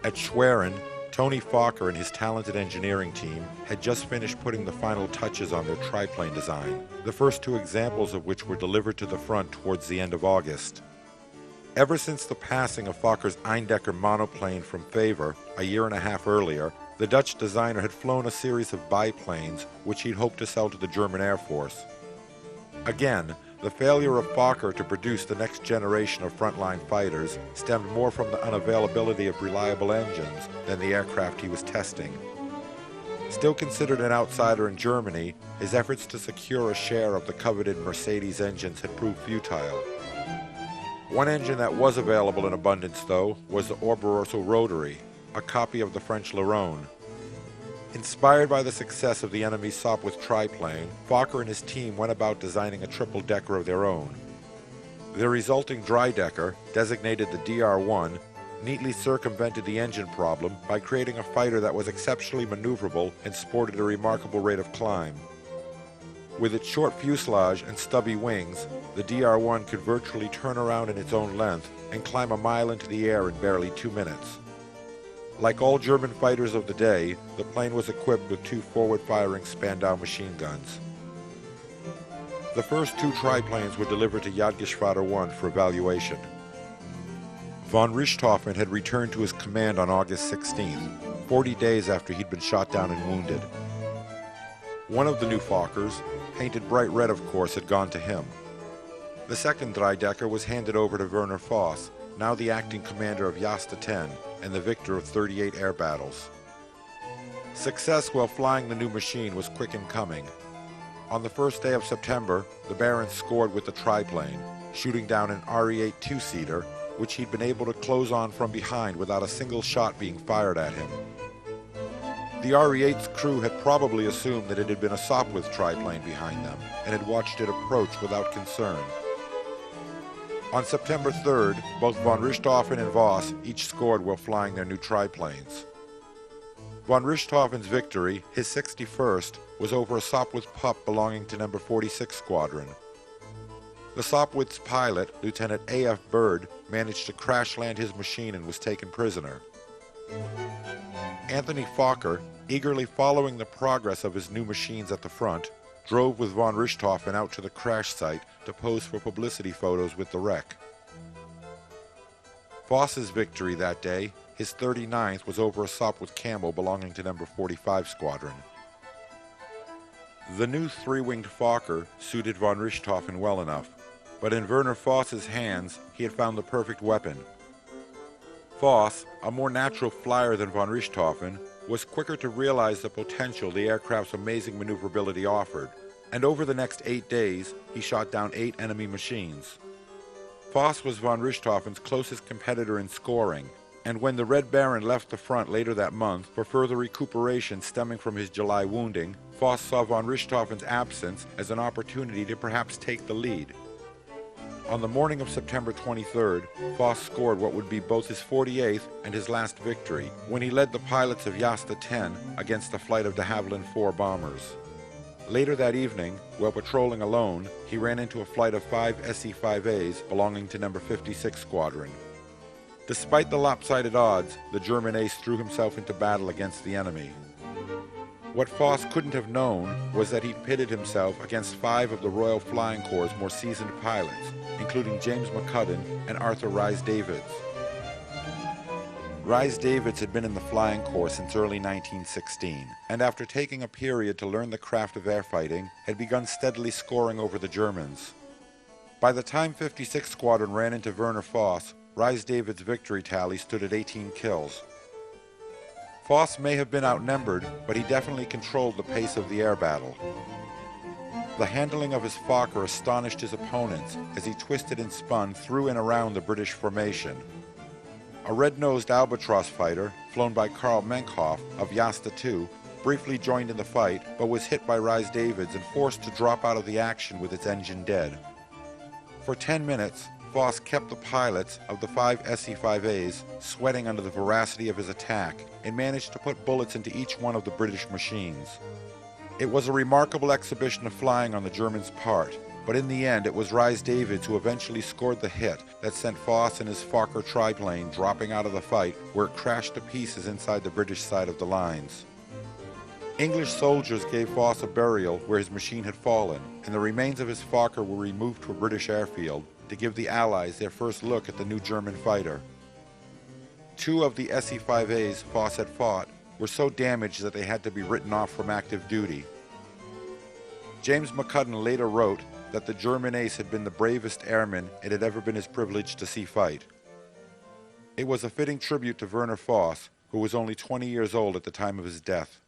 At Schwerin, Tony Fokker and his talented engineering team had just finished putting the final touches on their triplane design, the first two examples of which were delivered to the front towards the end of August. Ever since the passing of Fokker's Eindecker monoplane from favor a year and a half earlier, the Dutch designer had flown a series of biplanes which he'd hoped to sell to the German Air Force. Again, the failure of Fokker to produce the next generation of frontline fighters stemmed more from the unavailability of reliable engines than the aircraft he was testing. Still considered an outsider in Germany, his efforts to secure a share of the coveted Mercedes engines had proved futile. One engine that was available in abundance, though, was the Orberoso Rotary, a copy of the French Larone. Inspired by the success of the enemy's Sopwith triplane, Fokker and his team went about designing a triple-decker of their own. The resulting dry-decker, designated the DR-1, neatly circumvented the engine problem by creating a fighter that was exceptionally maneuverable and sported a remarkable rate of climb. With its short fuselage and stubby wings, the DR-1 could virtually turn around in its own length and climb a mile into the air in barely 2 minutes. Like all German fighters of the day, the plane was equipped with 2 forward-firing Spandau machine guns. The first 2 triplanes were delivered to Jagdgeschwader 1 for evaluation. Von Richthofen had returned to his command on August 16th, 40 days after he'd been shot down and wounded. One of the new Fokkers, painted bright red of course, had gone to him. The second Dreidecker was handed over to Werner Voss, now the acting commander of Jasta 10 and the victor of 38 air battles. Success while flying the new machine was quick in coming. On the first day of September, the Baron scored with the triplane, shooting down an RE-8 two-seater, which he'd been able to close on from behind without a single shot being fired at him. The RE-8's crew had probably assumed that it had been a Sopwith triplane behind them and had watched it approach without concern. On September 3rd, both von Richthofen and Voss each scored while flying their new triplanes. Von Richthofen's victory, his 61st, was over a Sopwith pup belonging to No. 46 Squadron. The Sopwith's pilot, Lieutenant A.F. Bird, managed to crash land his machine and was taken prisoner. Anthony Fokker, eagerly following the progress of his new machines at the front, drove with von Richthofen out to the crash site to pose for publicity photos with the wreck. Voss's victory that day, his 39th, was over a Sopwith Camel belonging to No. 45 Squadron. The new 3-winged Fokker suited von Richthofen well enough, but in Werner Voss's hands he had found the perfect weapon. Voss, a more natural flyer than von Richthofen, was quicker to realize the potential the aircraft's amazing maneuverability offered, and over the next 8 days, he shot down 8 enemy machines. Voss was von Richthofen's closest competitor in scoring, and when the Red Baron left the front later that month for further recuperation stemming from his July wounding, Voss saw von Richthofen's absence as an opportunity to perhaps take the lead. On the morning of September 23rd, Voss scored what would be both his 48th and his last victory, when he led the pilots of Jasta 10 against a flight of de Havilland 4 bombers. Later that evening, while patrolling alone, he ran into a flight of 5 SE-5As belonging to No. 56 Squadron. Despite the lopsided odds, the German ace threw himself into battle against the enemy. What Voss couldn't have known was that he'd pitted himself against 5 of the Royal Flying Corps' more seasoned pilots, including James McCudden and Arthur Rhys-Davids. Rhys-Davids had been in the Flying Corps since early 1916, and after taking a period to learn the craft of airfighting, had begun steadily scoring over the Germans. By the time 56 Squadron ran into Werner Voss, Rhys-Davids' victory tally stood at 18 kills. Voss may have been outnumbered, but he definitely controlled the pace of the air battle. The handling of his Fokker astonished his opponents as he twisted and spun through and around the British formation. A red-nosed Albatross fighter, flown by Karl Menkhoff of Jasta 2, briefly joined in the fight, but was hit by Rhys-Davids and forced to drop out of the action with its engine dead. For 10 minutes, Voss kept the pilots of the 5 SE-5As sweating under the veracity of his attack and managed to put bullets into each one of the British machines. It was a remarkable exhibition of flying on the Germans' part, But in the end, it was Rhys-Davids who eventually scored the hit that sent Voss and his Fokker triplane dropping out of the fight, where it crashed to pieces inside the British side of the lines. English soldiers gave Voss a burial where his machine had fallen, and the remains of his Fokker were removed to a British airfield to give the Allies their first look at the new German fighter. 2 of the SE-5As Voss had fought were so damaged that they had to be written off from active duty. James McCudden later wrote that the German ace had been the bravest airman it had ever been his privilege to see fight. It was a fitting tribute to Werner Voss, who was only 20 years old at the time of his death.